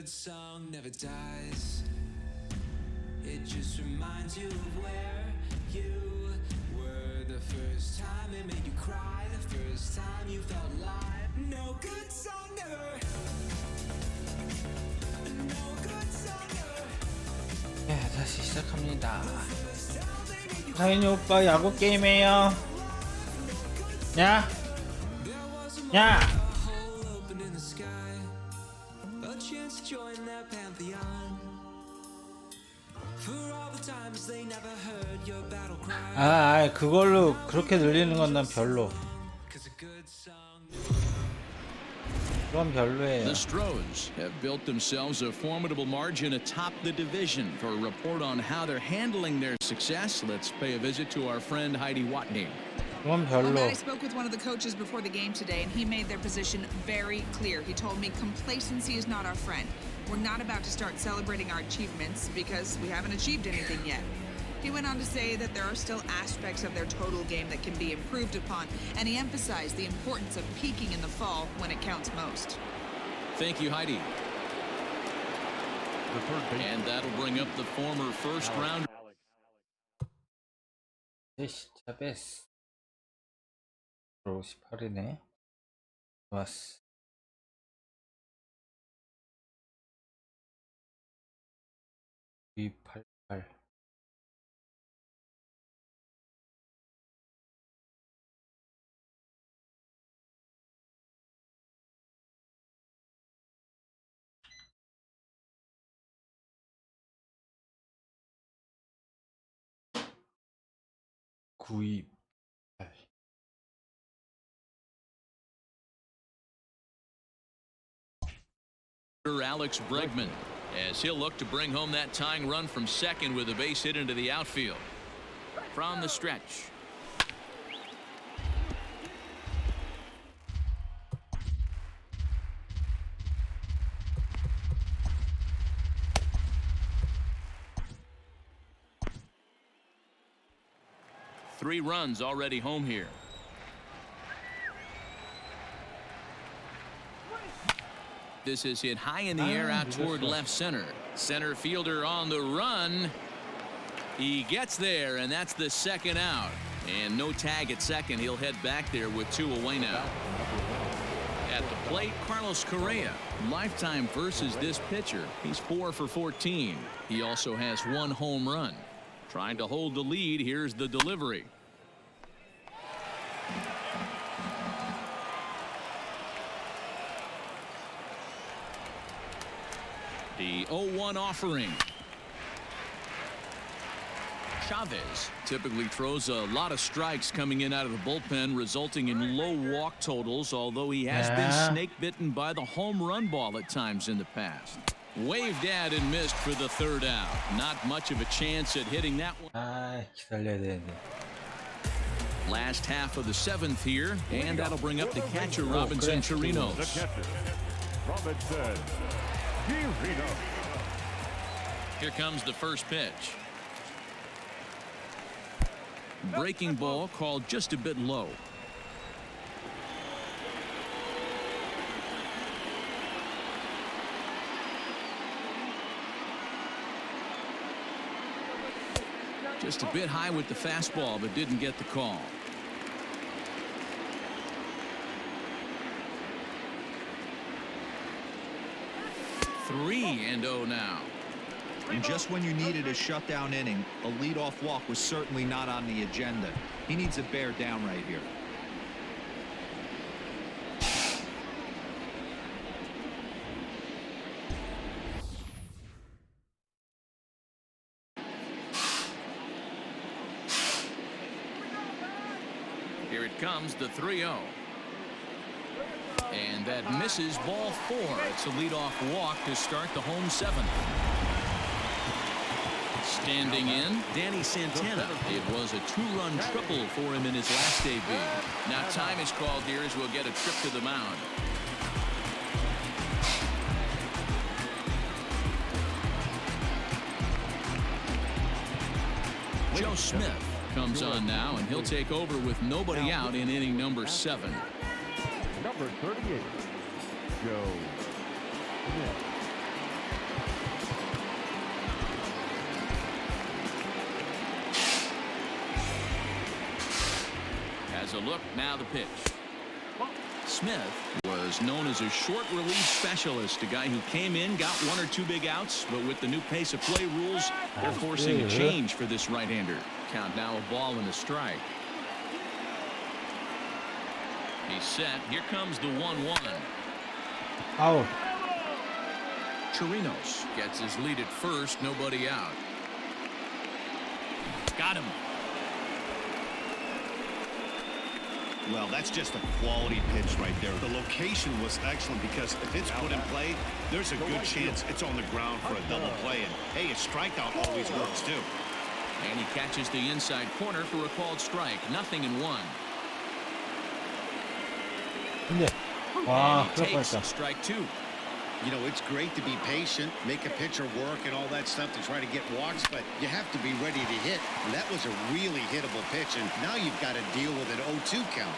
good song never dies. It just reminds you of where you were the first time it made you cry, the first time you felt alive. No good song never. No good song never. 네, 다시 시작합니다. 하인이 오빠 야구 게임해요. 야, 야. 그걸로 그렇게 늘리는 건 난 별로. 그건 별로예요. The Stros have built themselves a formidable margin atop the division. For a report on how they're handling their success, let's pay a visit to our friend Heidi Watney. 그건 별로. Well, Matt, I spoke with one of the coaches before the game today, and he made their position very clear. He told me complacency is not our friend. We're not about to start celebrating our achievements because we haven't achieved anything yet. He went on to say that there are still aspects of their total game that can be improved upon, and he emphasized the importance of peaking in the fall when it counts most. Thank you, Heidi. And that'll bring up the former first round. 차베스 58이네. 좋았어. (288) (928) Alex Bregman, as he'll look to bring home that tying run from second with a base hit into the outfield. From the stretch. Three runs already home here. This is hit high in the air out toward left center. Center fielder on the run. He gets there, and that's the second out. And no tag at second. He'll head back there with two away now. At the plate, Carlos Correa. Lifetime versus this pitcher. He's 4 for 14. He also has one home run. Trying to hold the lead. Here's the delivery. The 0-1 offering. Chavez typically throws a lot of strikes coming in out of the bullpen, resulting in low walk totals, although he has been snake bitten by the home run ball at times in the past. Waved at and missed for the third out. Not much of a chance at hitting that one. 기다려야 되는데. Last half of the seventh here, and that'll bring up the catcher, Robinson Chirinos. The catcher, Robinson Chirinos. Here comes the first pitch. Breaking ball called just a bit low. Just a bit high with the fastball, but didn't get the call. Three and 0 now. And just when you needed a shutdown inning, a leadoff walk was certainly not on the agenda. He needs to bear down right here. Here it comes, the 3-0. And that misses, ball 4. It's a leadoff walk to start the home seventh. Standing in, Danny Santana. It was a two-run triple for him in his last debut. Now time is called here as we'll get a trip to the mound. Joe Smith comes on now, and he'll take over with nobody out in inning number 7. Number 38, Joe Smith. a look. Now the pitch. Smith was known as a short relief specialist, a guy who came in, got 1 or 2 big outs, but with the new pace of play rules, they're forcing a change for this right-hander. Count now, a ball and a strike. He's set. Here comes the 1-1. 아웃. Chirinos gets his lead at first, nobody out. Got him. Well, that's just a quality pitch right there. The location was excellent because if it's put in play, there's a good chance it's on the ground for a double play. And, hey, a strikeout always works, too. And he catches the inside corner for a called strike. 0-1. 근데 And 와, he 그럴 takes 뻔했다. strike 2. You know, it's great to be patient, make a pitcher work and all that stuff to try to get walks, but you have to be ready to hit. And that was a really hittable pitch, and now you've got to deal with an 0-2 count.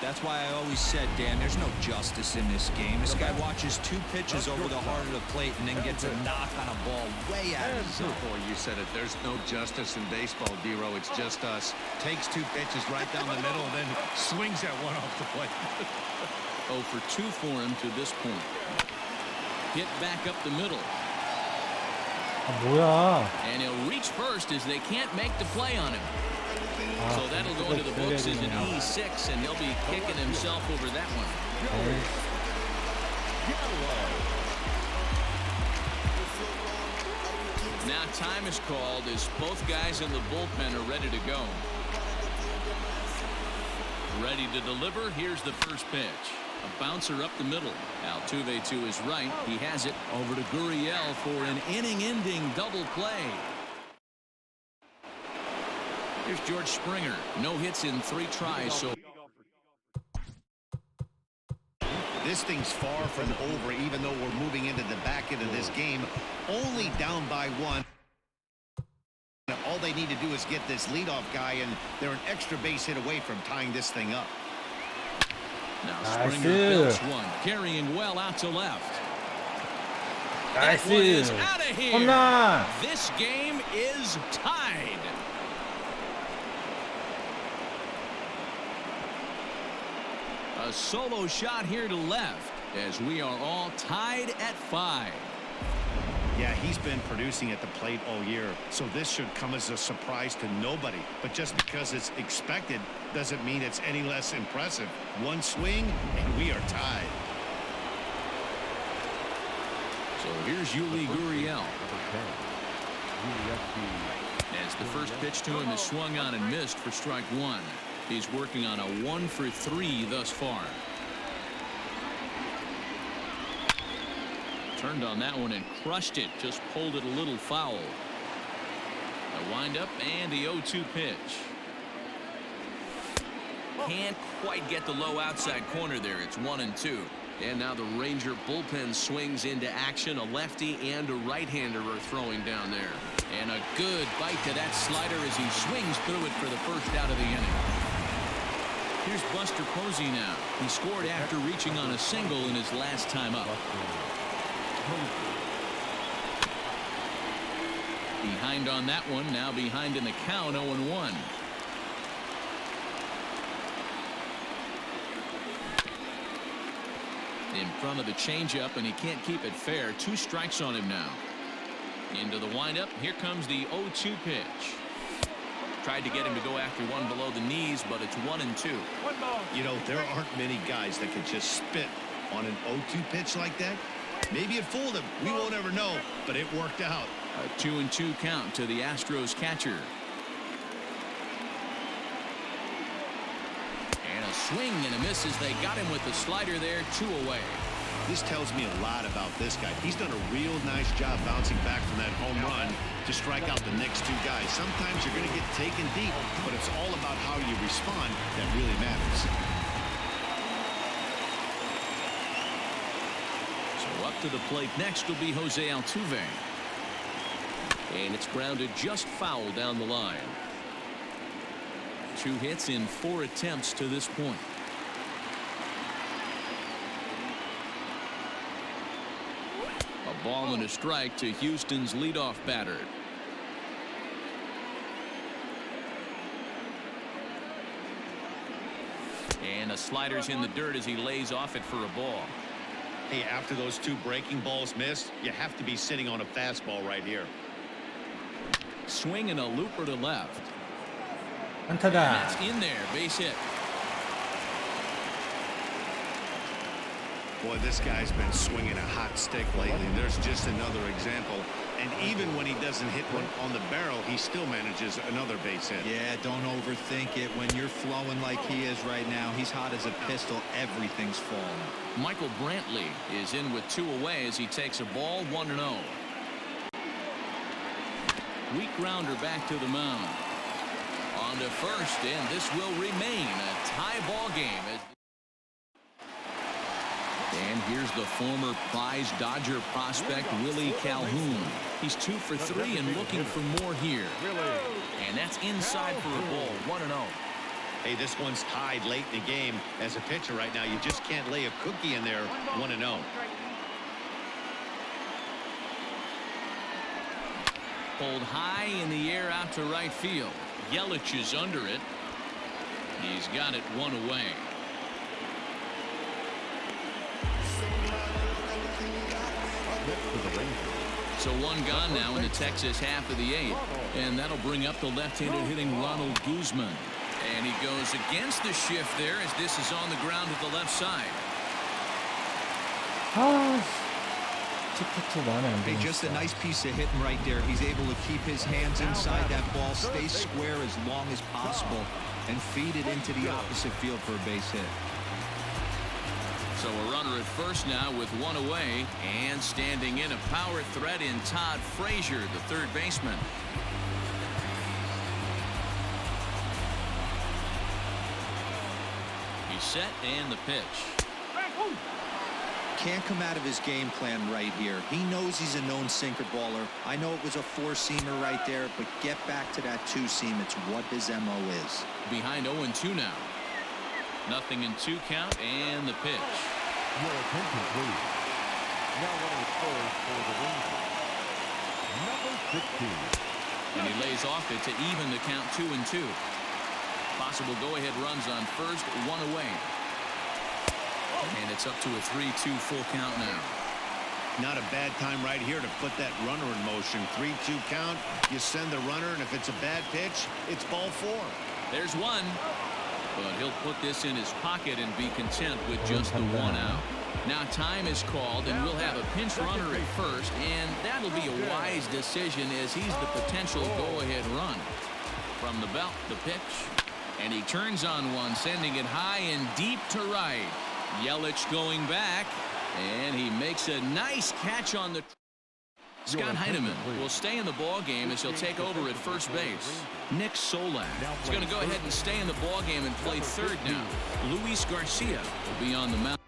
That's why I always said, Dan, there's no justice in this game. This guy watches 2 pitches over the heart of the plate and then gets a knock on a ball way out of his zone. Boy, you said it. There's no justice in baseball, D-Row. It's just us. Takes 2 pitches right down the middle and then swings at one off the plate. 0 for 2 for him to this point. Hit back up the middle. 아, 뭐야. And he'll reach first as they can't make the play on him. So that'll go into the books as an E6, and he'll be kicking himself over that one. Now time is called as both guys in the bullpen are ready to go. Ready to deliver. Here's the first pitch. A bouncer up the middle. Altuve to his right. He has it over to Gurriel for an inning-ending double play. Here's George Springer. No hits in 3 tries. So This thing's far from over, even though we're moving into the back end of this game. Only down by 1. All they need to do is get this leadoff guy, and they're an extra base hit away from tying this thing up. now Nice. Springer belts one, carrying well out to left. That one is 나이스. out of here. 홈런. This game is tied. A solo shot here to left as we are all tied at 5. Yeah, he's been producing at the plate all year, so this should come as a surprise to nobody. But just because it's expected doesn't mean it's any less impressive. One swing, and we are tied. So here's Yuli Gurriel. As the first pitch to him is swung on and missed for strike 1. He's working on a 1 for 3 thus far. Turned on that one and crushed it. Just pulled it a little foul. A windup and the 0-2 pitch. Can't quite get the low outside corner there. It's 1-2. And now the Ranger bullpen swings into action. A lefty and a right-hander are throwing down there. And a good bite to that slider as he swings through it for the first out of the inning. Here's Buster Posey now. He scored after reaching on a single in his last time up. Behind on that one. Now behind in the count. 0-1. In front of the changeup, and he can't keep it fair. 2 strikes on him now. Into the windup. Here comes the 0-2 pitch. Tried to get him to go after one below the knees, but it's 1-2. You know, there aren't many guys that can just spit on an 0-2 pitch like that. Maybe it fooled him. We won't ever know, but it worked out. A 2-2 count to the Astros catcher. And a swing and a miss as they got him with the slider there. 2 away. This tells me a lot about this guy. He's done a real nice job bouncing back from that home run to strike out the next 2 guys. Sometimes you're going to get taken deep, but it's all about how you respond that really matters. So up to the plate next will be Jose Altuve. And it's grounded just foul down the line. 2 hits in 4 attempts to this point. A ball and a strike to Houston's leadoff batter. And a slider's in the dirt as he lays off it for a ball. Hey, after those 2 breaking balls missed, you have to be sitting on a fastball right here. Swing and a looper to left. 안타다. That's in there. Base hit. Boy, this guy's been swinging a hot stick lately. There's just another example. And even when he doesn't hit one on the barrel, he still manages another base hit. Yeah, don't overthink it. When you're flowing like he is right now, he's hot as a pistol. Everything's falling. Michael Brantley is in with 2 away as he takes a ball 1-0. Weak grounder back to the mound. On to first, and this will remain a tie ball game. And here's the former prize Dodger prospect Willie Calhoun. He's 2 for 3 and looking for more here. And that's inside for a ball, 1-0. Hey, this one's tied late in the game. As a pitcher right now, you just can't lay a cookie in there, 1-0. Pulled high in the air out to right field. Yelich is under it. He's got it 1 away. So 1 gone now in the Texas half of the 8th. And that'll bring up the left-handed hitting Ronald Guzman. And he goes against the shift there as this is on the ground to the left side. Hey, just a nice piece of hitting right there. He's able to keep his hands inside that ball, stay square as long as possible, and feed it into the opposite field for a base hit. So a runner at first now with 1 away, and standing in a power threat in Todd Frazier, the third baseman. He's set and the pitch. Can't come out of his game plan right here. He knows he's a known sinker baller. I know it was a 4-seamer right there, but get back to that 2-seam. It's what his MO is. Behind 0-2 now. Nothing in 2 count, and the pitch. Your attention, please. Now running first for the Rangers, number 16. And he lays off it to even the count 2-2. Possible go-ahead runs on first, 1 away. And it's up to a 3-2 full count now. Not a bad time right here to put that runner in motion. 3-2 count. You send the runner, and if it's a bad pitch, it's ball 4. There's 1. But he'll put this in his pocket and be content with just the 1 out. Now time is called, and we'll have a pinch runner at first, and that'll be a wise decision as he's the potential go-ahead run. From the belt, the pitch. And he turns on one, sending it high and deep to right. Yelich going back, and he makes a nice catch on the... Scott Heineman will stay in the ball game as he'll take over at first base. Nick Solak is going to go ahead and stay in the ball game and play third now. Luis Garcia will be on the mound.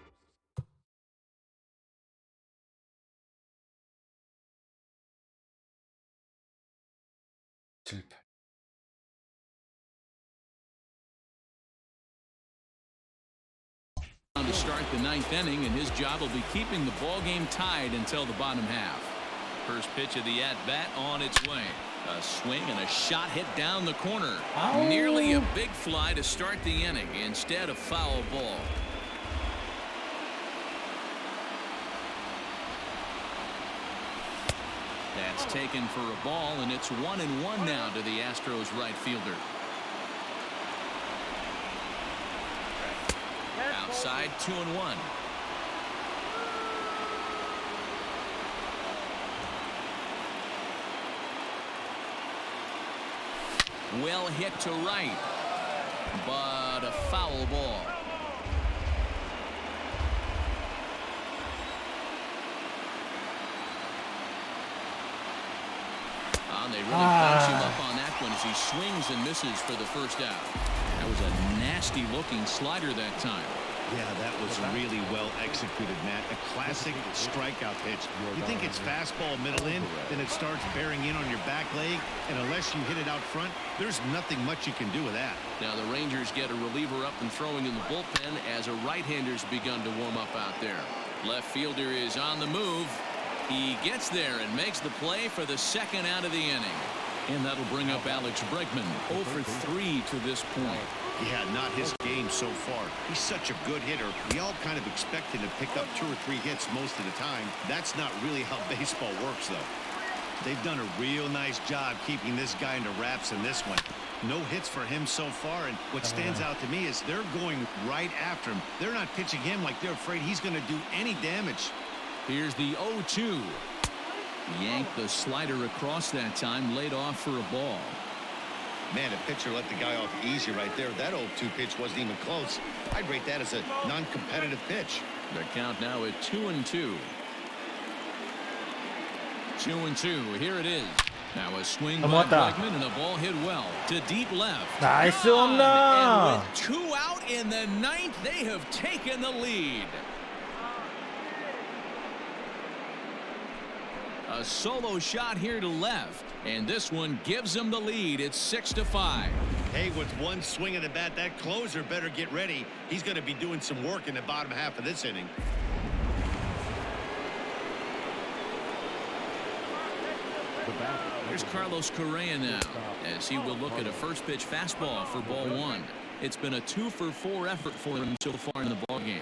To start the 9th inning, and his job will be keeping the ball game tied until the bottom half. First pitch of the at-bat on its way. A swing and a shot hit down the corner. Nearly a big fly to start the inning. Instead, a foul ball. That's taken for a ball, and it's 1-1 now to the Astros right fielder. Outside, 2-1. Well hit to right, but a foul ball. They really punch him up on that one as he swings and misses for the first out. That was a nasty looking slider that time. Yeah, that was really well executed, Matt. A classic strikeout pitch. You think it's fastball middle in, then it starts bearing in on your back leg, and unless you hit it out front, there's nothing much you can do with that. Now the Rangers get a reliever up and throwing in the bullpen as a right-hander's begun to warm up out there. Left fielder is on the move. He gets there and makes the play for the second out of the inning. And that'll bring up Alex Bregman, 0 for 3 to this point. Yeah, not his game so far. He's such a good hitter. We all kind of expect him to pick up 2 or 3 hits most of the time. That's not really how baseball works, though. They've done a real nice job keeping this guy into wraps in this one. No hits for him so far, and what stands out to me is they're going right after him. They're not pitching him like they're afraid he's going to do any damage. Here's the 0-2. Yanked the slider across that time, laid off for a ball. Man, the pitcher let the guy off easy right there. That 0-2 pitch wasn't even close. I'd rate that as a non-competitive pitch. The count now at 2-2. 2-2. Here it is. Now a swing by Bregman and a ball hit well to deep left. 나이스 And 홈런. with 2 out in the 9th, they have taken the lead. A solo shot here to left, and this one gives them the lead. It's 6-5. Hey, with one swing of the bat, that closer better get ready. He's going to be doing some work in the bottom half of this inning. Here's Carlos Correa now, as he will look at a first pitch fastball for ball 1. It's been a 2-for-4 effort for him so far in the ballgame.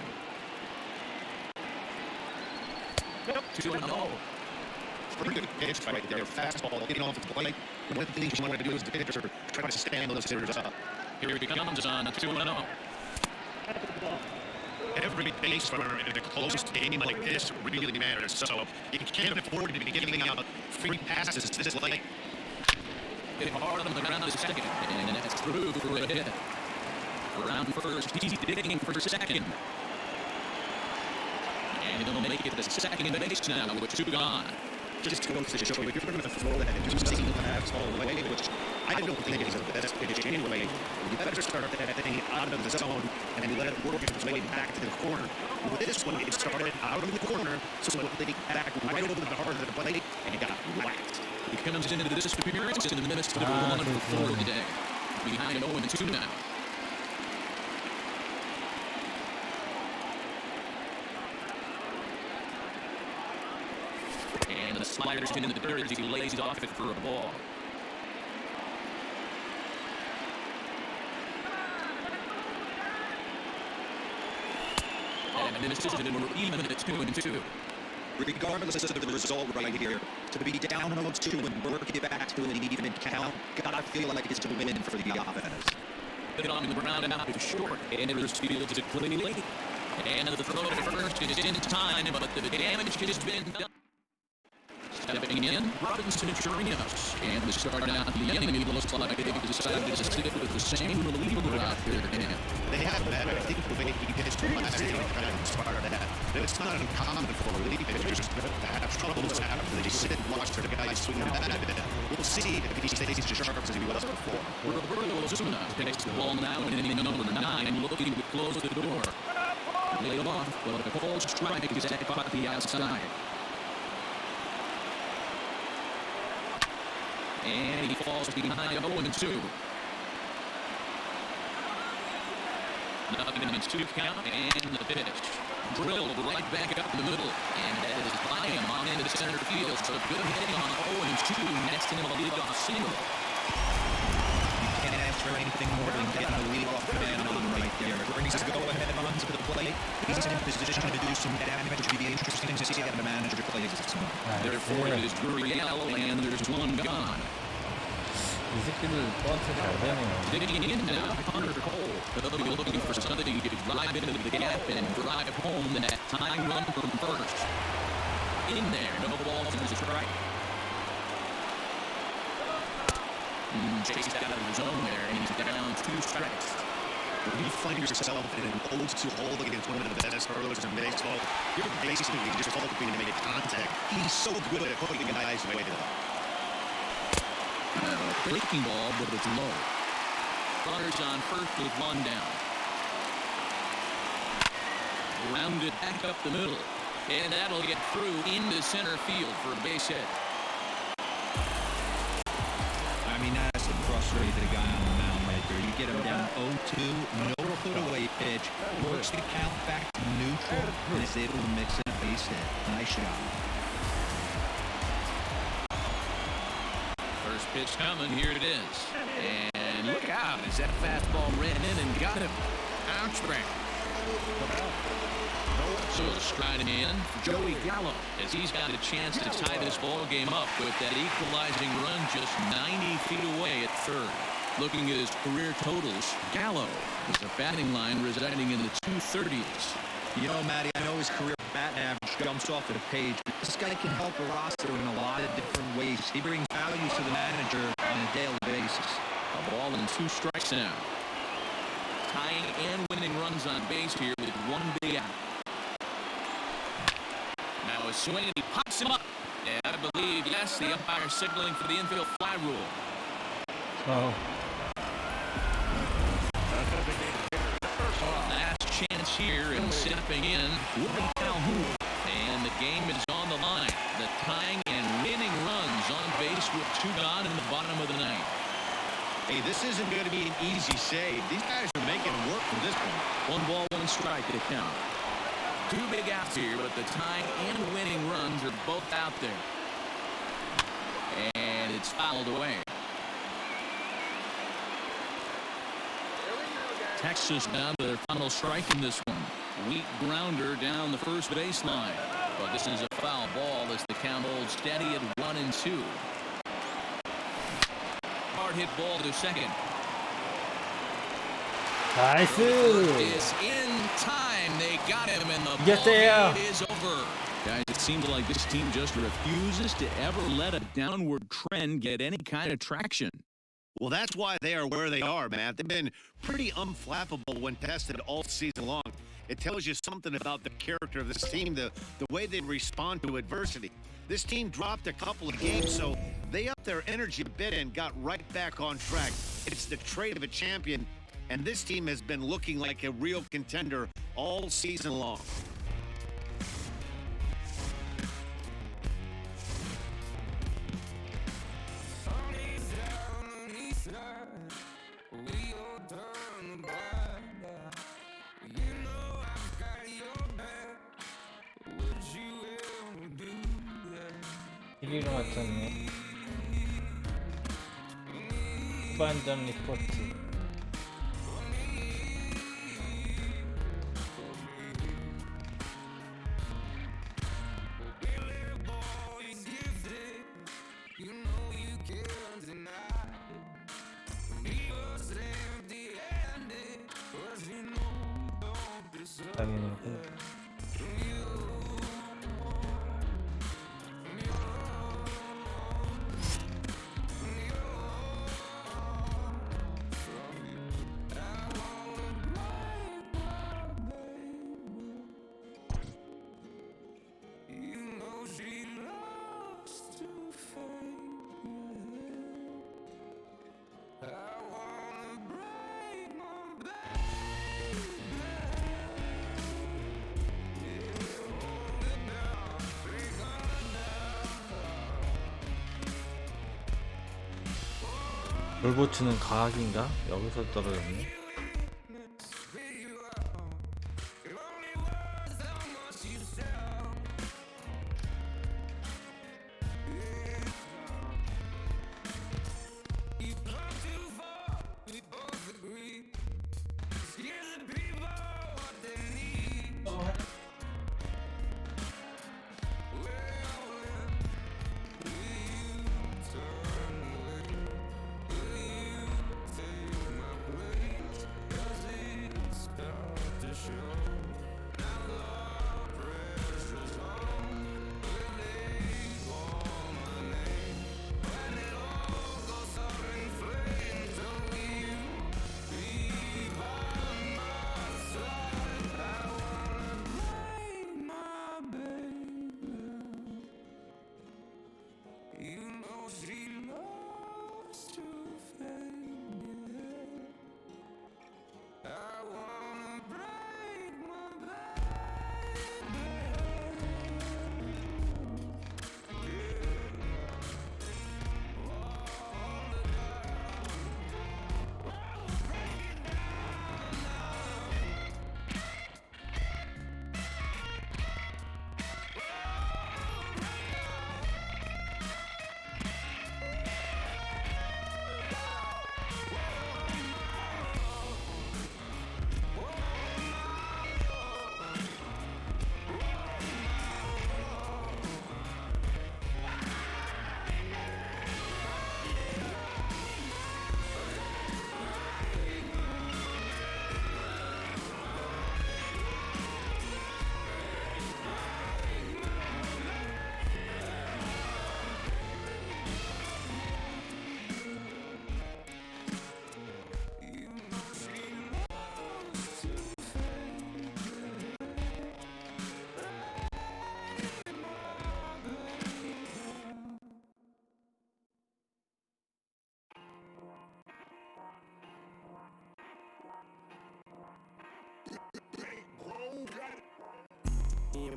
2-0. Pretty good pitch right there. Fastball getting off the plate. One of the things you want to do as the pitcher, try to stand those hitters up. Here he comes on a 2-0. Every base runner in a close game like this really matters. So you can't afford to be giving out free passes this late. Hit hard on the ground to second, and that's through for a hit. Around first, he's digging for second. And he'll make it to second base now with 2 gone. Just goes to show if you're going to throw that 2-seam fastball away, which I don't think is the best pitch anyway, you better start that thing out of the zone and let it work its way back to the corner. With this one, it started out of the corner, so it leaked back right over the heart of the plate and got whacked. He comes into this appearance in the midst of a 1-for-4 today. Behind 0-2 now. And the slider's into the dirt as he lays off it for a ball. And this is even at 2-2. Regardless of the result right here, to be down 0-2 and work it back to an even count, gotta feel like it's a win for the offense. Hit on the ground and out to short, and it fields it cleanly. And the throw to first is in time, but the damage has been done. Stepping in, Robinson Chirinos. And the start out the inning, it looks like they've decided to stick with the same reliever out there again. They have that. I think the way he pitched last year kind of inspired that. It's not uncommon for relief pitchers to have troubles after they sit and watch their guys swing the bat a bit. We'll see if he stays as sharp as he was before. Roberto Osuna takes the ball now in inning number 9, looking to close the door. Laid off, but a cold strike is at the outside. And he falls behind 0-2. Nothing in 2 count, and the pitch. Drilled right back up the middle. And that is by him on into center field. So good hitting on 0-2. Next in the leadoff single. You can't ask for anything more than getting a leadoff man on right there. Brings his go-ahead run to the plate. He's in position to do some damage. It'll be interesting to see how the manager plays this one. Therefore, it is Gurriel, and there's 1 gone. 이 새끼들 뻔트 잘 되네요. Digging in now, Hunter Cole. They'll be looking for something to drive into the gap and drive home that tying run from first. In there, no balls in the strike. Chased out of the zone there, and he's down 2 strikes. When you find yourself in an 0-2 hole against one of the best hurlers in baseball, you're basically just hoping to make contact. He's so good at putting guys away though. Breaking ball, but it's low. Runners on first with 1 down. Rounded back up the middle. And that'll get through into center field for a base hit. I mean, that's the frustrated guy on the mound right there. You get him down 0-2, no put-away pitch, works the count back to neutral, and is able to mix in a base hit. Nice shot. First pitch coming, here it is. And And look out as that fastball ran in and got him. Ouch, Brad. So striding in for Joey Gallo as he's got a chance to tie this ball game up with that equalizing run just 90 feet away at third. Looking at his career totals, Gallo is a batting line residing in the 230s. You know, Matty, I know his career batting average jumps off at a page, but this guy can help a roster in a lot of different ways. He brings value to the manager on a daily basis. A ball and 2 strikes now. Tying and winning runs on base here with 1 big out. Now a swing and he pops him up. And I believe, yes, the umpire signaling for the infield fly rule. Oh. Last chance here and stepping in will be Calhoun. And the game is on the line. The tying and winning runs on base with 2 gone in the bottom of the 9th. Hey, this isn't going to be an easy save. These guys are making it work from this point. 1 ball, 1 strike to count. 2 big outs here, but the tying and winning runs are both out there. And it's fouled away. Texas down to their final strike in this one. Weak grounder down the first baseline. But this is a foul ball as the count holds steady at 1-2. Hard hit ball to second. 나이스. Is in time. They got him, and the ball game is over. Guys, it seems like this team just refuses to ever let a downward trend get any kind of traction. Well, that's why they are where they are, Matt. They've been pretty unflappable when tested all season long. It tells you something about the character of this team, the way they respond to adversity. This team dropped a couple of games, so they upped their energy a bit and got right back on track. It's the trait of a champion, and this team has been looking like a real contender all season long. 일위로 맞췄네. 후반전 리포트. 돌보츠는 과학인가? 여기서 떨어졌네.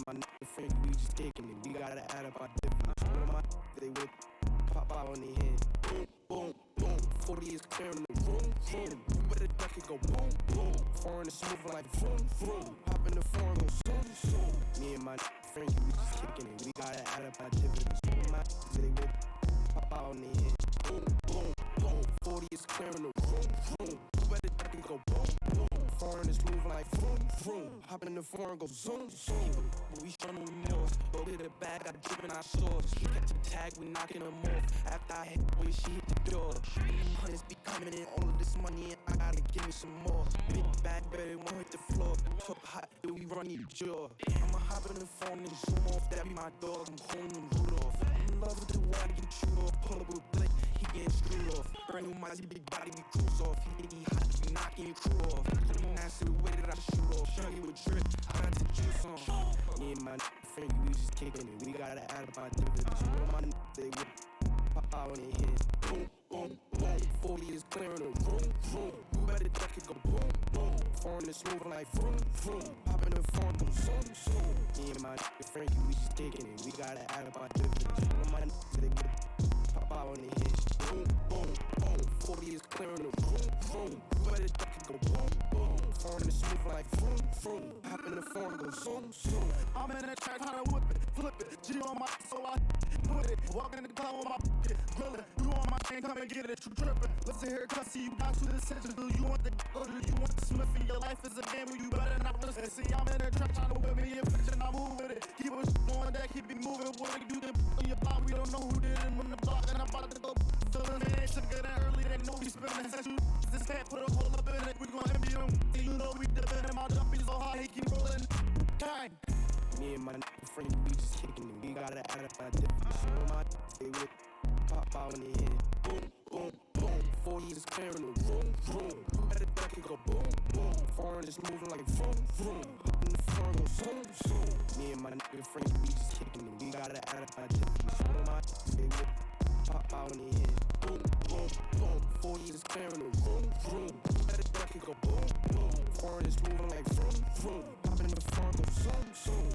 my nigga friend, we just kicking it. We gotta add up our difference. One of my they would pop out on their head. Boom, boom, boom. 40 is clearing the room, room. You better duck it, go boom, boom. Foreign is moving like vroom, vroom. Hop in the foreign, go zoom, zoom. Me and my friend, we just kicking it. We gotta add up our difference. One of my they would pop out on their head. Boom, boom, boom. 40 is clearing the room, room. You better duck it, go boom, boom. Foreign is moving like vroom, vroom. Hop in the foreign, go zoom, zoom. We shun the mills. Go to the bag, I drip in our stores. He got the tag, we knocking them off. After I hit boy, she hit the door. Hunters be coming in, all of this money, and I gotta give me some more. Big bag, better won't hit the floor. Talk hot, then we run your jaw. I'ma hop in the phone and zoom off. That be my dog, I'm holding him Rudolph. I'm in love with the one, get chewed off. Pull up with Blake, he getting screwed off. Brand new Mozzie, big body, we cruise off. He hot, we knocking your crew off. Nasty the way that I shoot off. Shuggy with drip, I got the juice on. Me and my friend, we just kicking it. We gotta add up our dividends. One of my they would pop out on their head. Boom, boom, boom. 40 is clearing the room, room. You better duck it, go boom, boom. Foreign is moving like vroom, vroom. Pop in the foreign, go zoom, zoom. Me and my friend, we just kicking it. We gotta add up our dividends. One of my they would pop out on their head. Boom, boom, boom. 40 is clearing the room, room. You better duck it, go boom, boom. Foreign is moving like vroom, vroom. Hop in the foreign, go zoom, zoom. I'm in the track, tryna whip it, flip it. G on my so I put it. Walk in the club with my pocket, grill it. You on my chain, come and get it, you trippin'. Listen here, cussy, you got to the decisions. Do you want the or do you want the Smith in your life is a game where you better not listen. See, I'm in the track, tryna whip me a picture, and I move with it. Keep it on that, keep it moving. What you do on your block, we don't know who did it on the block, and I'm about to go. Feeling it ain't sugar that early, they know we spinning the you this can't put a hole up in it. We gon' empty them. You know we dipping him out, jumping so hard, he keep rolling. Time. Me and my friend, we just kicking it. We gotta add up our difference. One of my they would pop out on their head. Boom, boom, boom. 40 is clearing the room, room. You better duck it, go boom, boom. Foreign is moving like vroom, vroom. Hop in the foreign, go zoom, zoom. Me and my friend, we just kicking it. We gotta add up our difference. One of my they would pop out on their head. Boom, boom, boom. 40 is clearing the room, room. You better duck it, go boom, boom. Foreign is moving like vroom, vroom. Hop in the foreign, go zoom, zoom.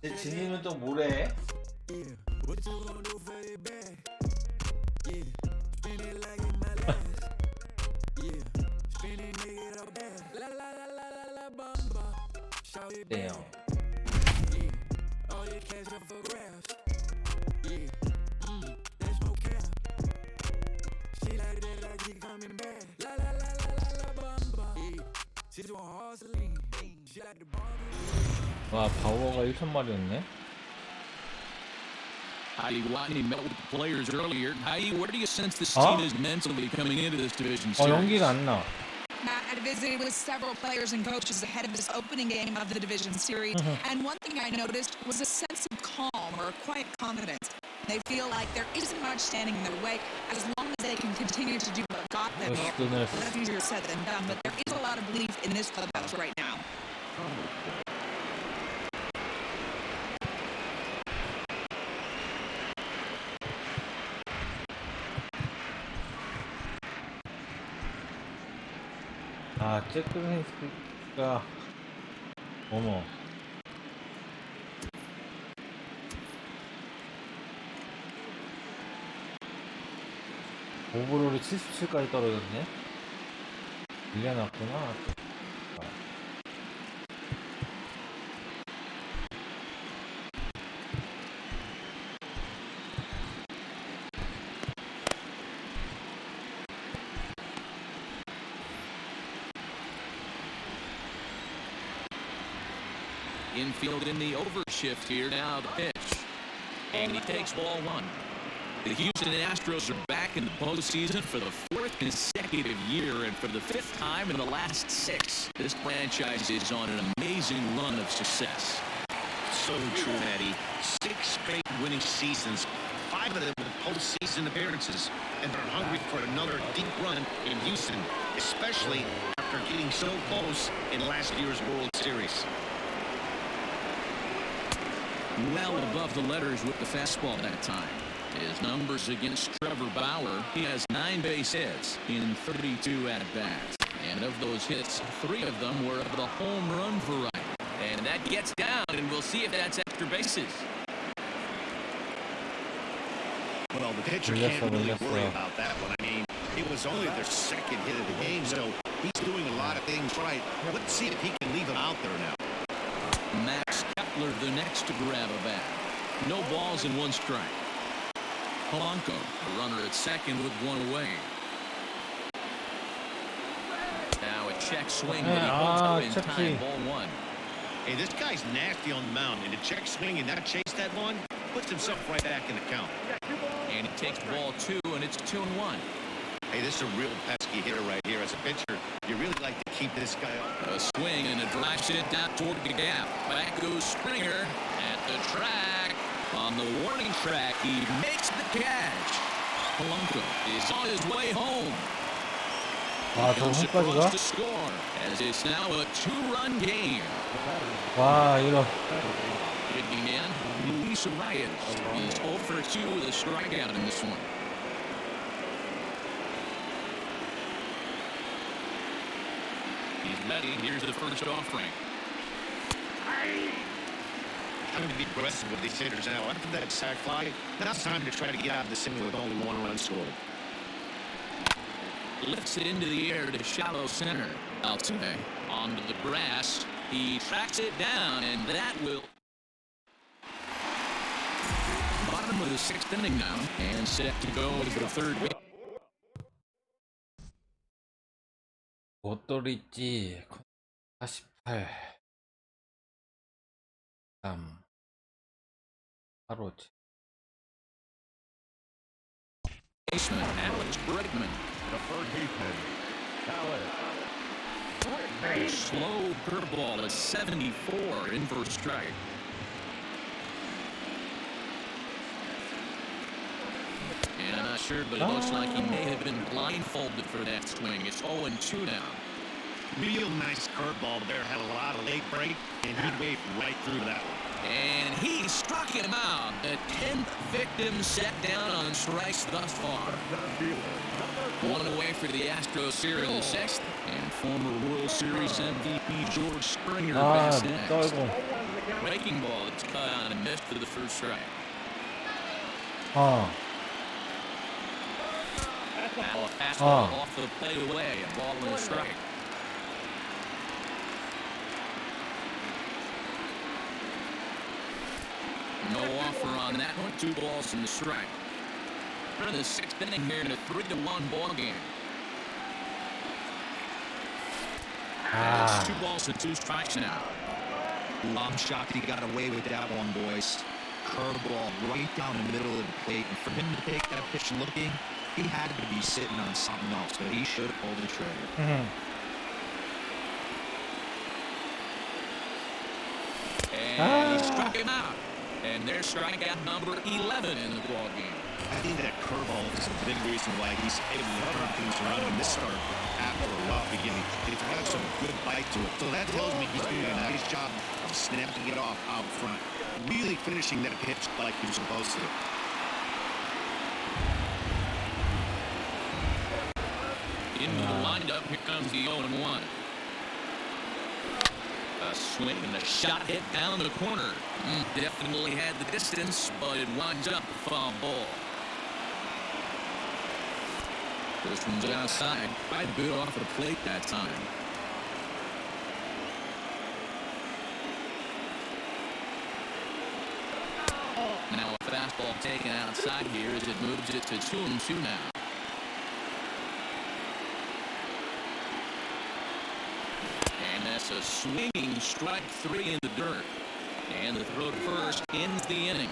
근데 진이는 또 뭐래? Yeah, what you gonna do for it back? Yeah, spin it like it's my last. Yeah, spin it, nigga, up there. La la la la la la bamba. Shout it back. Damn. Yeah, all your cash up for grabs. Yeah, that's no cap. She like that, like he coming back. La la la la la la bamba. Yeah, she doing hustling. She like the barbie. 와, 바우어가 1,000마리였네. Watney met with the players earlier. Where do you sense this team is mentally coming into this division series? 연기가 안 나. Matt had visited with several players and coaches ahead of this opening game of the division series, and one thing I noticed was a sense of calm or quiet confidence. They feel like there isn't much standing in their way as long as they can continue to do what got them here. That's easier said than done, but there is a lot of belief in this clubhouse right now. 아, 잭크린스가 어머. 오버롤이 77까지 떨어졌네. 밀려났구나. Infield in the overshift here now, the pitch. And he takes ball one. The Houston Astros are back in the postseason for the 4th consecutive year and for the 5th time in the last 6. This franchise is on an amazing run of success. So true, Eddie. 6 straight winning seasons, 5 of them with postseason appearances, and they're hungry for another deep run in Houston, especially after getting so close in last year's World Series. Well above the letters with the fastball that time. His numbers against Trevor Bauer, he has 9 base hits in 32 at-bats. And of those hits, 3 of them were of the home run variety. And that gets down, and we'll see if that's extra bases. Well, the pitcher can't really worry about that one. I mean, it was only their 2nd hit of the game, so he's doing a lot of things right. Let's see if he can leave him out there now. Max Kepler the next to grab a bat. No balls and 1 strike. Polanco, a runner at 2nd with 1 away. Now a check swing, but he holds up in time. Ball 1. Hey, this guy's nasty on the mound, and to check swing and not chase that one, puts himself right back in the count. And he takes ball 2, and it's 2-1. Hey, this is a real pesky hitter right here. As a pitcher, you really like to keep this guy off. A swing and a drive sent down toward the gap. Back goes Springer at the track. On the warning track, he makes the catch. Polanco is on his way home. He comes across to score, as it's now a 2-run game. 와, 이거. Hitting in, Luis Arias. He's 0 for 2 with a strikeout in this one. He's ready. Here's the first offering. Time to be aggressive with these hitters now. After that sac fly, now it's time to try to get out of this inning with only 1 run scored. Lifts it into the air to shallow center. Altuve onto the grass. He tracks it down, and that will. Bottom of the 6th inning now, and set to go to the 3rd base. 모토리지 48 3 8호 Baseman Alex Bregman. The third baseman, Alex. Slow curveball at 74 in for a strike. And I'm not sure, but it looks like he may have been blindfolded for that swing. It's 0-2 now. Real nice curveball there. Had a lot of late break, and he waved right through that one. And he struck him out. The 10th victim set down on strikes thus far. 1 away for the Astros here in the 6th. And former World Series MVP George Springer bats next. Breaking ball that's cut on and missed for the first strike. Now a fastball off the plate away. A ball and a strike. No offer on that one. 2 balls and a strike. We're in the 6th inning here in a 3-1 ball game. It's 2 balls and 2 strikes now. I'm shocked he got away with that one, boys. Curveball right down the middle of the plate. And for him to take that pitch looking, he had to be sitting on something else, but he should have pulled the trigger. And he struck him out. And there's strikeout number 11 in the ball game. I think that curveball is a big reason why he's able to turn things around in this start after a rough beginning. It's got some good bite to it. So that tells me he's doing a nice job of snapping it off out front. Really finishing that pitch like you're supposed to. Into the windup, here comes the 0-1. A swing and a shot hit down the corner. Definitely had the distance, but it winds up a foul ball. This one's outside. Quite a bit off the plate that time. Now a fastball taken outside here as it moves it to 2-2 now. And that's a swinging strike 3 in the dirt. And the throw to first ends the inning.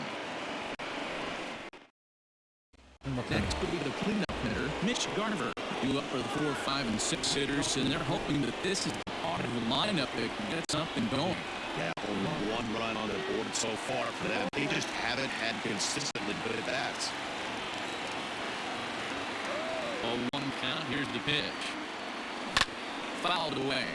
Next will be the cleanup hitter, Mitch Garver. Due up for the 4, 5, and 6 hitters, and they're hoping that this is part of the lineup that can get something going. Yeah, only one run on the board so far for them. They just haven't had consistently good at bats. 0-1 count. Here's the pitch. Fouled away.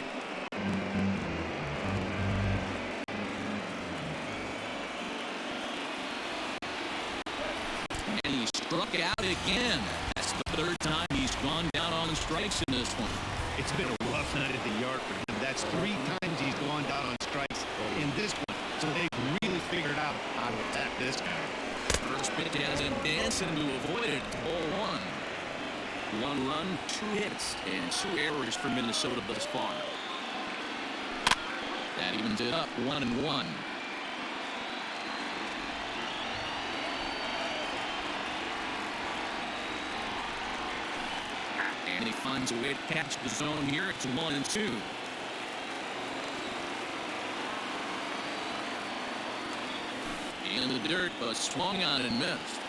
And he struck out again. That's the third time he's gone down on strikes in this one. It's been a rough night at the yard for him. That's 3 times he's gone down on strikes in this one. So they've really figured out how to attack this guy. First pitch has him dancing to avoid it. 0-1. 1 run, 2 hits, and 2 errors for Minnesota thus far. That evens it up, 1-1. And he finds a way to catch the zone here. It's 1-2. In the dirt, but swung on and missed.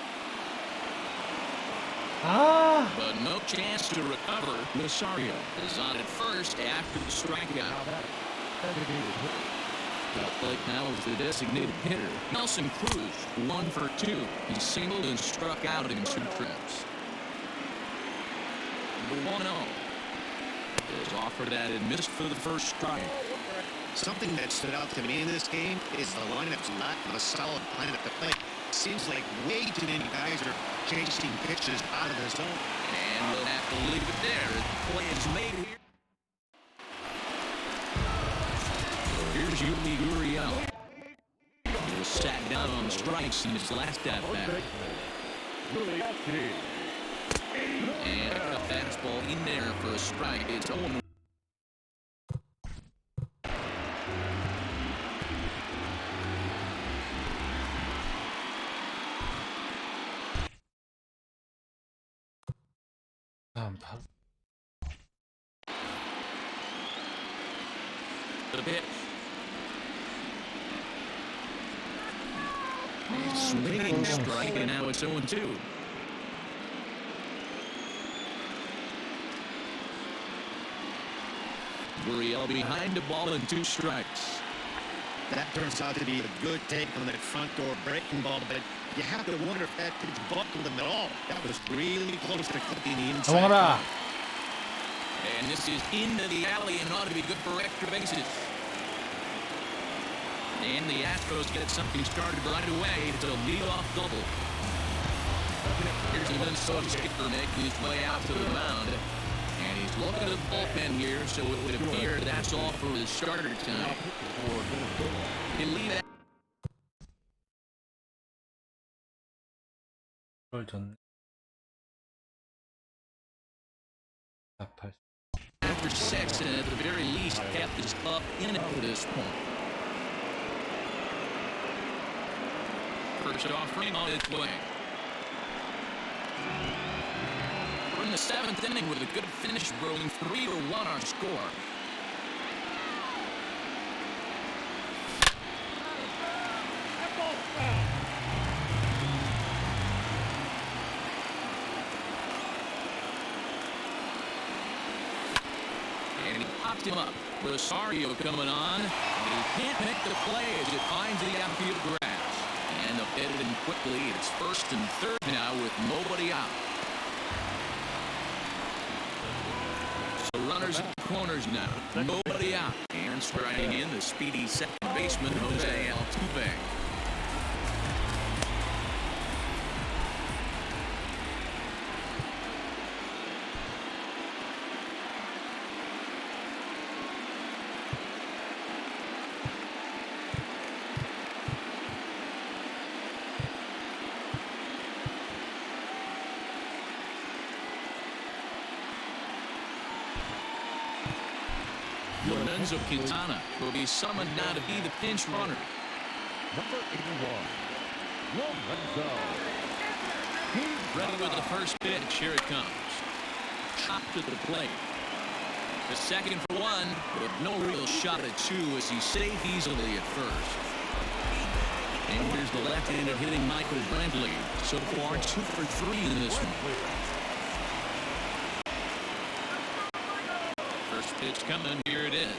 But no chance to recover. Rosario is on at first after the strikeout. Blake now is the designated hitter. Nelson Cruz, 1 for 2. He singled and struck out in 2 trips. The 1-0 is offered at and missed for the first strike. Something that stood out to me in this game is the lineup's lack of a solid plan at the plate. Seems like way too many guys are chasing pitches out of the zone. And we'll have to leave it there as the play is made here. Here's Yuli Gurriel. He was sat down on strikes in his last at-bat. And a fastball in there for a strike. It's 0-1. The pitch. Swinging strike, and now it's 0-2. Gurriel behind the ball and 2 strikes. That turns out to be a good take on that front door breaking ball, but you have to wonder if that pitch buckled him at all. That was really close to clipping the inside. And this is into the alley and ought to be good for extra bases. And the Astros get something started right away. It's a leadoff double. Here's the Minnesota skipper making his way out to the mound. And he's looking at the bullpen here, so it would appear that's all for his starter time. He'll lead out. After 6, and at the very least kept his club in it to this point. First offering on its way. We're in the 7th inning with a good finish, rolling 3-1 our score. And he popped him up. Rosario coming on. And he can't make the play as it finds the outfield grass. And they'll hit it in quickly. It's 1st and 3rd now with nobody out. So runners at the corners now. Nobody out. And striding in the speedy second baseman, Jose Altuve. Lorenzo Quintana will be summoned now to be the pinch runner. Number 81, Lorenzo. Ready with the first pitch. Here it comes. Chop to the plate. The second for 1, but no real shot at 2 as he's safe easily at first. And here's the left-handed hitting Michael Brantley. So far, 2 for 3 in this one. First pitch coming. Here it is.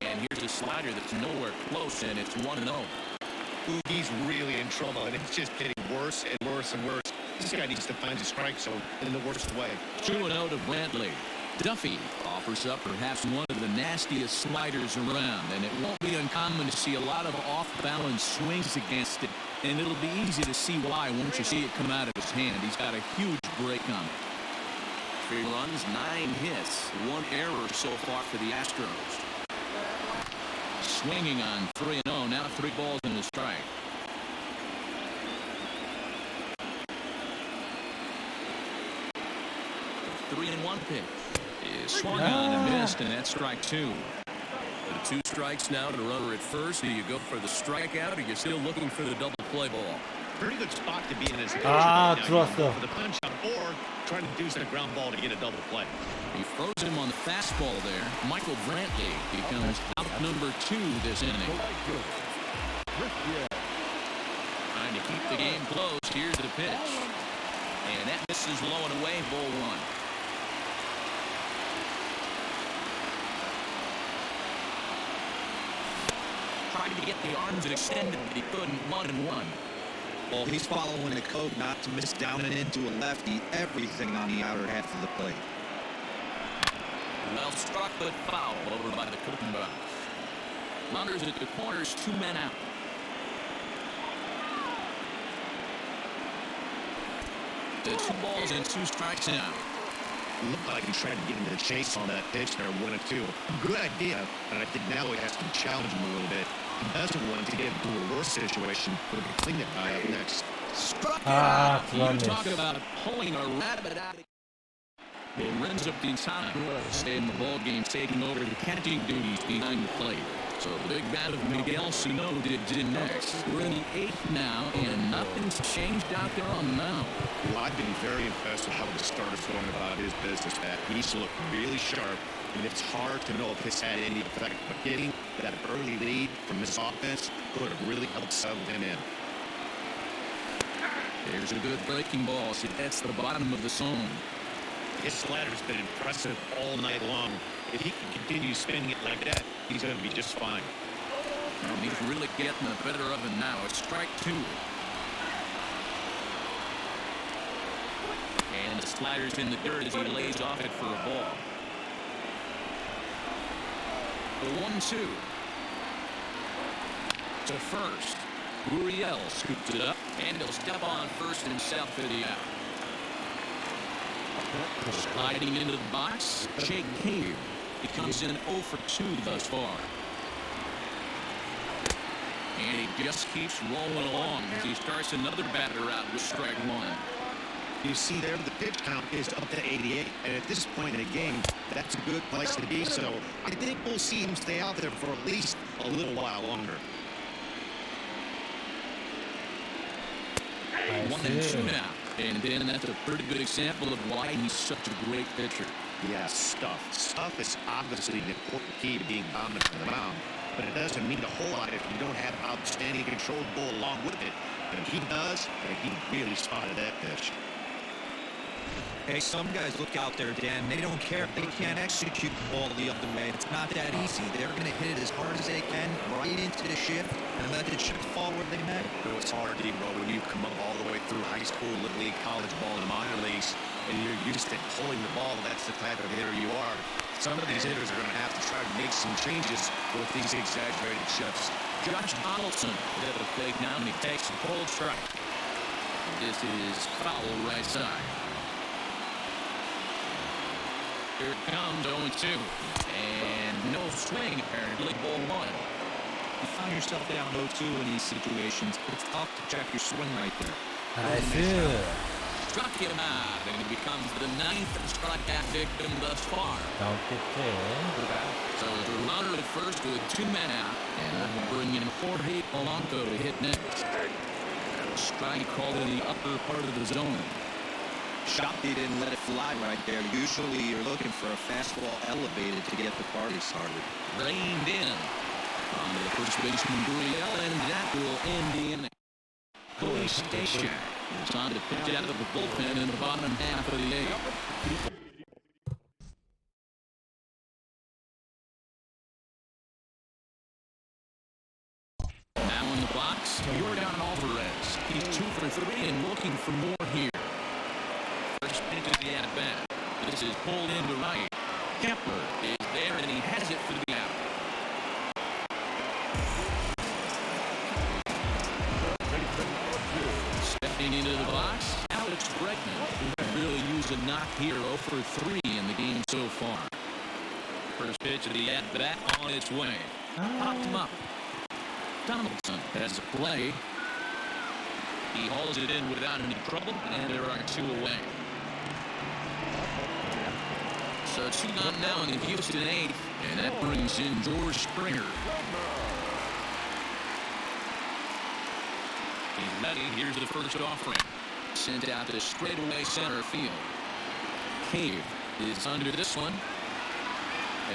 And here's the slider that's nowhere close, and it's 1-0. He's really in trouble, and it's just getting worse and worse and worse. This guy needs to find his strike zone in the worst way. 2-0 to Brantley. Duffy offers up perhaps one of the nastiest sliders around, and it won't be uncommon to see a lot of off-balance swings against it, and it'll be easy to see why once you see it come out of his hand. He's got a huge break on it. 3 runs, 9 hits, 1 error so far for the Astros. Swinging on 3-0, now 3 balls and a strike. 3-1 pitch is swung on and missed, and that's strike 2. The 2 strikes now to runner at first. Do you go for the strikeout, or you're still looking for the double play ball? Pretty good spot to be in as a 들어왔어. for the punch out or trying to do some ground ball to get a double play. He throws him on the fastball there. Michael Brantley becomes out number 2 this inning. Trying to keep the game close. Here's the pitch. And that misses low and away, ball 1. Tried to get the arms extended, but he couldn't. 1-1. Well, he's following the code not to miss down and into a lefty. Everything on the outer half of the plate. Well struck, but foul over by the cooking box. Runners at the corners, 2 men out. The 2 balls and 2 strikes now. Looked like he tried to get into the chase on that pitch there, 1-2. Good idea, but I think now he has to challenge him a little bit. He doesn't want to get into a worse situation, but he can clean it guy up next. Struck Ah, out. You talk about pulling a rabbit out. It ends up the time to stay in the ball game, taking over the catching duties behind the plate. So the big bat of Miguel Sano did next. We're in the 8th now, and nothing's changed out there on the mound. Well, I've been very impressed with how the starter's going about his business, Pat. He's looked really sharp, and it's hard to know if it's had any effect. But getting that early lead from this offense could have really helped settle him in. There's a good breaking ball. See, that's the bottom of the zone. His slider's been impressive all night long. If he can continue spinning it like that, he's going to be just fine. And he's really getting the better of it now. It's strike 2. And the slider's in the dirt as he lays off it for a ball. The 1-2. To first. Gurriel scoops it up, and he'll step on first himself for the out. Sliding into the box, Jake Cave. He comes in 0 for 2 thus far. And he just keeps rolling along as he starts another batter out with strike 1. You see there, the pitch count is up to 88. And at this point in the game, that's a good place to be. So I think we'll see him stay out there for at least a little while longer. 1-2 now. And then that's a pretty good example of why he's such a great pitcher. Yeah, stuff. Stuff is obviously an important key to being dominant on the mound. But it doesn't mean a whole lot if you don't have outstanding control ball along with it. And he does, and he really spotted that pitch. Hey, some guys look out there, Dan. They don't care if they can't execute the ball the other way. It's not that easy. They're going to hit it as hard as they can, right into the shift, and let the shift fall where they may. It's hard, D-Bro, when you come up all the way through high school, little league, college ball, and minor leagues, and you're used to pulling the ball. That's the type of hitter you are. Some of these hitters are going to have to try to make some changes with these exaggerated shifts. Josh Donaldson at the plate now, and he takes a cold strike. This is foul right side. Here it comes, 0-2. And no swing, apparently, ball 1. You find yourself down 0-2 in these situations. It's tough to check your swing right there. 나이스. Struck him out, and he becomes the 9th strikeout victim thus far. 나왔겠지. So it's a runner at first with 2 men out, and we'll bring in Jorge Polanco to hit next. Strike called in the upper part of the zone. Shopty didn't let it fly right there. Usually you're looking for a fastball elevated to get the party started. Reined in on the first baseman Gurriel, and that will end the inning. Cody Stashak is on to pitch out of the bullpen in the bottom half of the 8th. in the box, Jordan Alvarez. He's 2 for 3 and looking for more here. First pitch of the at-bat. This is pulled into right. Kepler is there, and he has it for the out. Stepping into the box, Alex Bregman, who could really use a knock here, 0 for 3 in the game so far. First pitch of the at-bat on its way. Popped him up. Donaldson has a play. He hauls it in without any trouble, and there are 2 away. So 2 gone now in the Houston 8th, and that brings in George Springer. He's ready. Here's the first offering. Sent out to straightaway center field. Cave is under this one.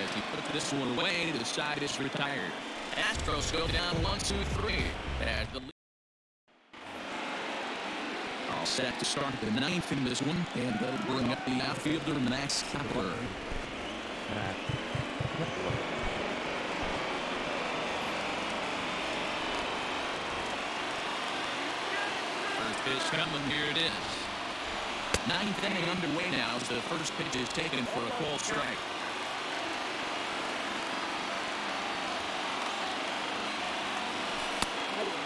As he puts this one away, the side is retired. Astros go down 1-2-3. As the all set to start the 9th in this one, and they'll bring up the outfielder Max Kepler. First pitch coming, here it is. 9th inning underway now as the first pitch is taken for a called strike.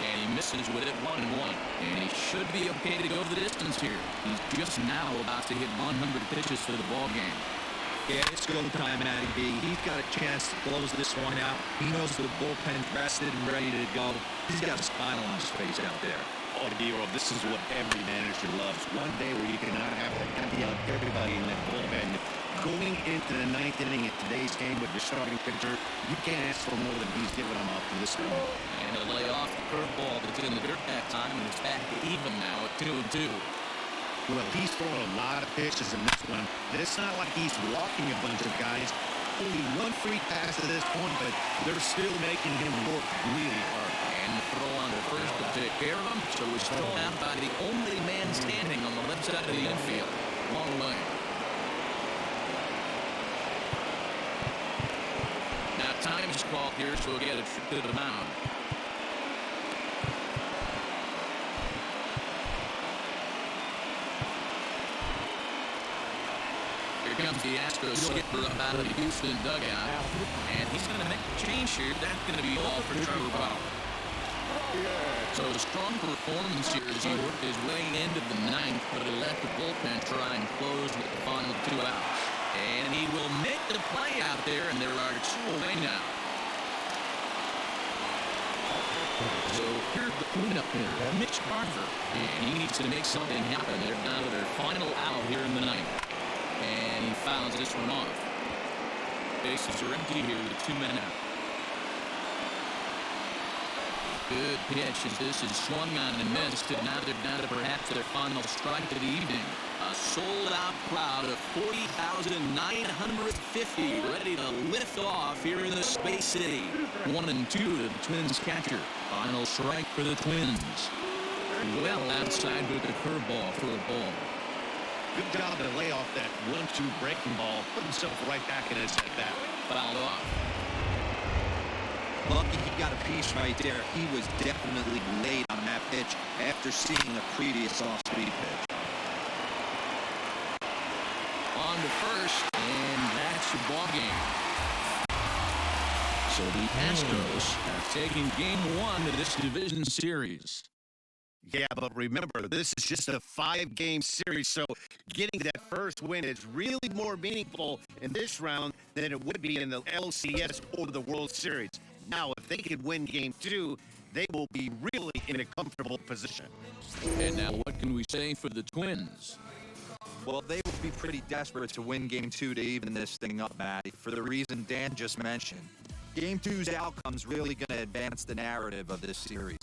And he misses with it 1-1. And he should be okay to go the distance here. He's just now about to hit 100 pitches for the ball game. Yeah, it's go time, Matty B. He's got a chance to close this one out. He knows the bullpen's rested and ready to go. He's got a smile on his face out there. Oh, Dero, this is what every manager loves. One day where you cannot have to empty out everybody in that bullpen. Going into the 9th inning in today's game with your starting pitcher, you can't ask for more than he's giving them up to this point. And he'll lay off the curveball that's in the dirt that time, and it's back to even now at 2-2. Well, he's thrown a lot of pitches in this one. It's not like he's walking a bunch of guys. Only 1 free pass to this point, but they're still making him work really hard. And the throw on the first to take care of him, so he's thrown out by the only man standing on the left side of the infield. Long way. Now time's called here, so we'll get a trip to the mound. Here comes the Astros skipper up out of the Houston dugout. And he's going to make a change here. That's going to be all for Trevor Bauer. So a strong performance here as he worked his way into the 9th, but he let the bullpen try and close with the final 2 outs. And he will make the play out there, and there are 2 away now. So here's the cleanup hitter, Mitch Garver. And he needs to make something happen. They're down to their final out here in the 9th. And he fouls this one off. Bases are empty here with 2 men out. Good pitch as this is swung on and missed. And now they're down to perhaps their final strike of the evening. A sold-out crowd of 40,950 ready to lift off here in the Space City. 1-2 to the Twins catcher. Final strike for the Twins. Well outside with the curveball for a ball. Good job to lay off that 1-2 breaking ball. Put himself right back in his at-bat. Fouled off. Lucky he got a piece right there. He was definitely late on that pitch after seeing a previous off-speed pitch. On to first, and that's the ball game. So the Astros have taken game 1 of this division series. Yeah, but remember, this is just a 5-game series, so getting that first win is really more meaningful in this round than it would be in the LCS or the World Series. Now, if they could win game 2, they will be really in a comfortable position. And now what can we say for the Twins? Well, they would be pretty desperate to win Game 2 to even this thing up, Matty, for the reason Dan just mentioned. Game 2's outcome's really going to advance the narrative of this series.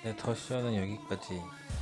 네, 더 쇼는 여기까지.